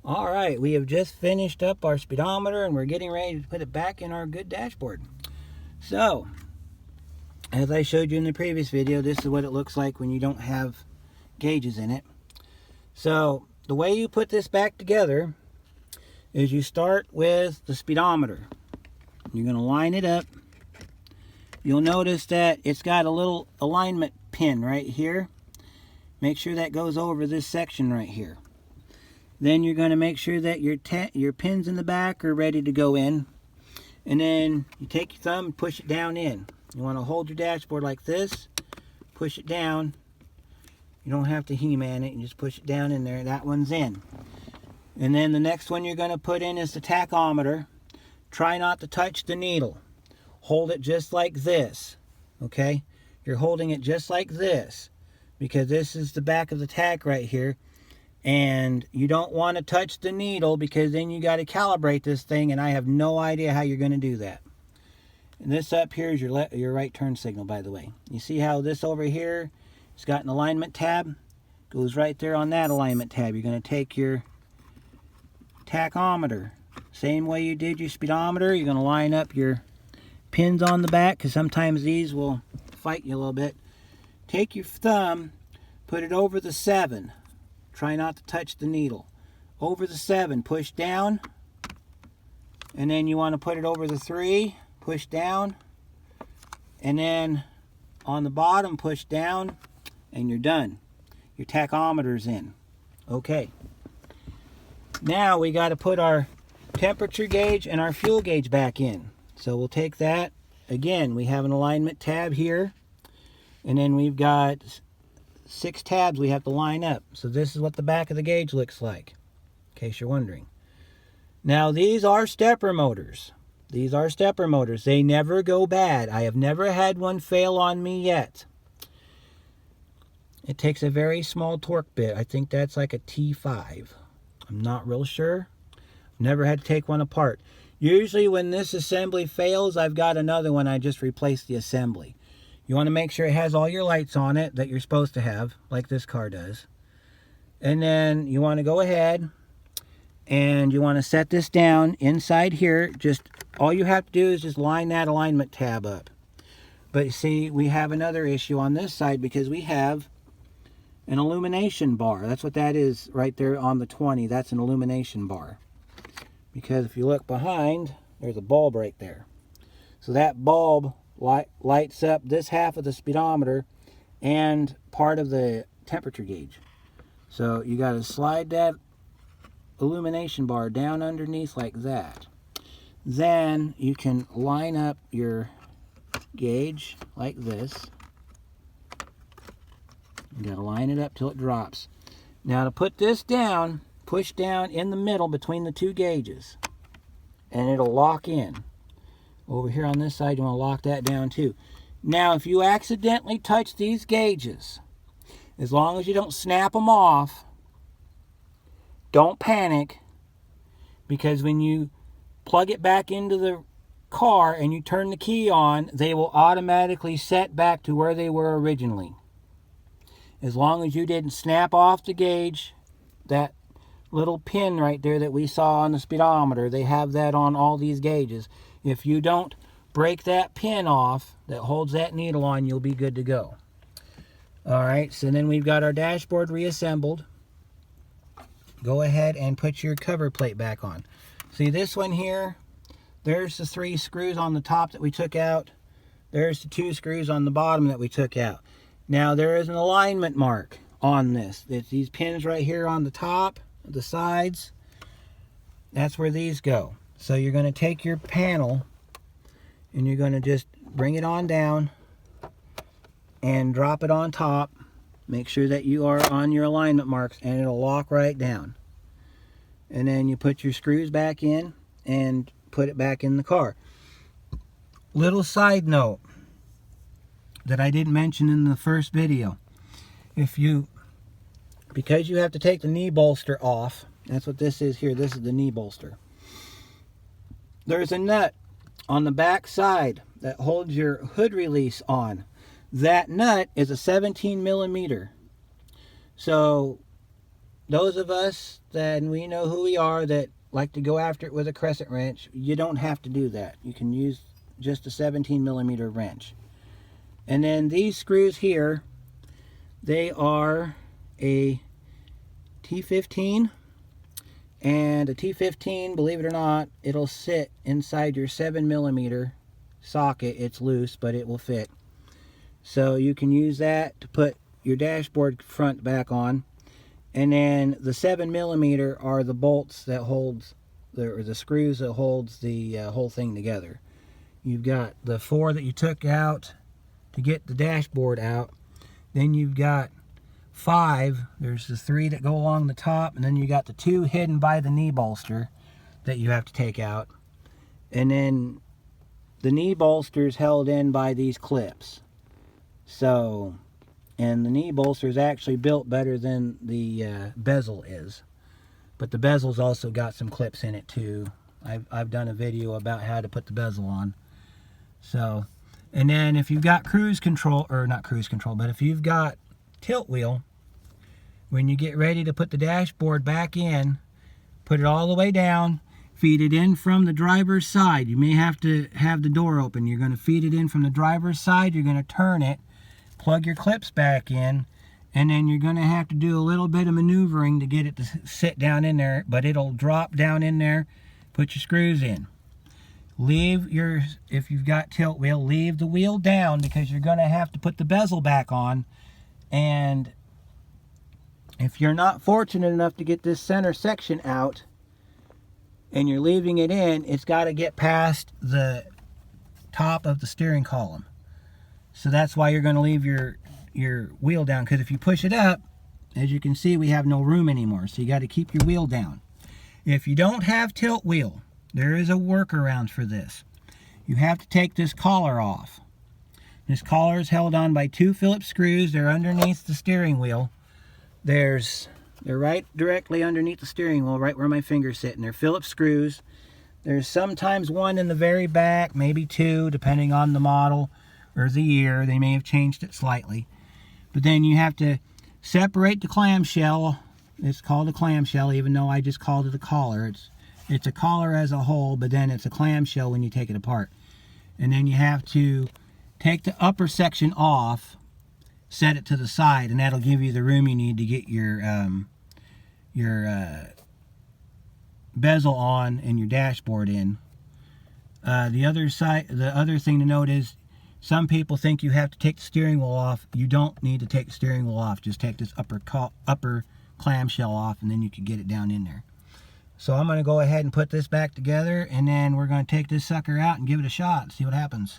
All right, we have just finished up our speedometer and we're getting ready to put it back in our good dashboard. So, as I showed you in the previous video, this is what it looks like when you don't have gauges in it. So, the way you put this back together is you start with the speedometer. You're going to line it up. You'll notice that it's got a little alignment pin right here. Make sure that goes over this section right here. Then you're going to make sure that your pins in the back are ready to go in. And then you take your thumb and push it down in. You want to hold your dashboard like this. Push it down. You don't have to He-Man it. You just push it down in there. That one's in. And then the next one you're going to put in is the tachometer. Try not to touch the needle. Hold it just like this. Okay? You're holding it just like this, because this is the back of the tach right here. And you don't want to touch the needle, because then you got to calibrate this thing, and I have no idea how you're going to do that. And this up here is your right turn signal, by the way. You see how this over here, it's got an alignment tab? Goes right there on that alignment tab. You're going to take your tachometer, same way you did your speedometer. You're going to line up your pins on the back, because sometimes these will fight you a little bit. Take your thumb, put it over the 7. Try not to touch the needle. Over the 7, push down. And then you want to put it over the 3, push down. And then on the bottom, push down, and you're done. Your tachometer's in. Okay. Now we got to put our temperature gauge and our fuel gauge back in. So we'll take that. Again, we have an alignment tab here. And then we've got 6 tabs we have to line up. So this is what the back of the gauge looks like, in case you're wondering. Now these are stepper motors. These are stepper motors. They never go bad. I have never had one fail on me yet. It takes a very small torque bit. I think that's like a T5. I'm not real sure. Never had to take one apart. Usually when this assembly fails, I've got another one. I just replace the assembly. You want to make sure it has all your lights on it that you're supposed to have, like this car does. And then you want to go ahead and you want to set this down inside here. Just all you have to do is just line that alignment tab up. But you see, we have another issue on this side, because we have an illumination bar. That's what that is right there on the 20. That's an illumination bar. Because if you look behind, there's a bulb right there. So that bulb lights up this half of the speedometer and part of the temperature gauge. So you got to slide that illumination bar down underneath like that. Then you can line up your gauge like this. You got to line it up till it drops. Now to put this down, push down in the middle between the 2 gauges and it'll lock in. Over here on this side, you want to lock that down too. Now, if you accidentally touch these gauges, as long as you don't snap them off, don't panic, because when you plug it back into the car and you turn the key on, they will automatically set back to where they were originally. As long as you didn't snap off the gauge, that little pin right there that we saw on the speedometer, they have that on all these gauges. If you don't break that pin off that holds that needle on, you'll be good to go. Alright, so then we've got our dashboard reassembled. Go ahead and put your cover plate back on. See this one here? There's the 3 screws on the top that we took out. There's the 2 screws on the bottom that we took out. Now there is an alignment mark on this. It's these pins right here on the top, the sides. That's where these go. So you're going to take your panel and you're going to just bring it on down and drop it on top. Make sure that you are on your alignment marks, and it'll lock right down. And then you put your screws back in and put it back in the car. Little side note that I didn't mention in the first video. Because you have to take the knee bolster off, that's what this is here. This is the knee bolster. There's a nut on the back side that holds your hood release on. That nut is a 17 millimeter. So those of us and we know who we are that like to go after it with a crescent wrench, you don't have to do that. You can use just a 17mm wrench. And then these screws here, they are a T15, and a T15, believe it or not, it'll sit inside your 7mm socket. It's loose, but it will fit. So you can use that to put your dashboard front back on. And then the 7mm are the bolts that holds, or the screws that holds the whole thing together. You've got the 4 that you took out to get the dashboard out. Then you've got 5. There's the 3 that go along the top, and then you got the 2 hidden by the knee bolster that you have to take out. And then the knee bolster is held in by these clips. So, and the knee bolster is actually built better than the bezel is. But the bezel's also got some clips in it too. I've done a video about how to put the bezel on. So, and then if you've got cruise control, or not cruise control, but if you've got tilt wheel, when you get ready to put the dashboard back in, put it all the way down, feed it in from the driver's side. You may have to have the door open. You're going to feed it in from the driver's side. You're going to turn it, plug your clips back in, and then you're going to have to do a little bit of maneuvering to get it to sit down in there, but it'll drop down in there. Put your screws in. Leave your, if you've got tilt wheel, leave the wheel down, because you're going to have to put the bezel back on. And if you're not fortunate enough to get this center section out and you're leaving it in, it's got to get past the top of the steering column. So that's why you're going to leave your wheel down, because if you push it up, as you can see, we have no room anymore. So you got to keep your wheel down. If you don't have tilt wheel, there is a workaround for this. You have to take this collar off. This collar is held on by 2 Phillips screws. They're underneath the steering wheel. They're right directly underneath the steering wheel, right where my finger's sitting. They're Phillips screws. There's sometimes 1 in the very back, maybe 2, depending on the model or the year. They may have changed it slightly. But then you have to separate the clamshell. It's called a clamshell, even though I just called it a collar. It's a collar as a whole, but then it's a clamshell when you take it apart. And then you have to take the upper section off, set it to the side, and that'll give you the room you need to get your bezel on and your dashboard in. The other thing to note is, some people think you have to take the steering wheel off. You don't need to take the steering wheel off. Just take this upper clamshell off, and then you can get it down in there. So I'm going to go ahead and put this back together, and then we're going to take this sucker out and give it a shot and see what happens.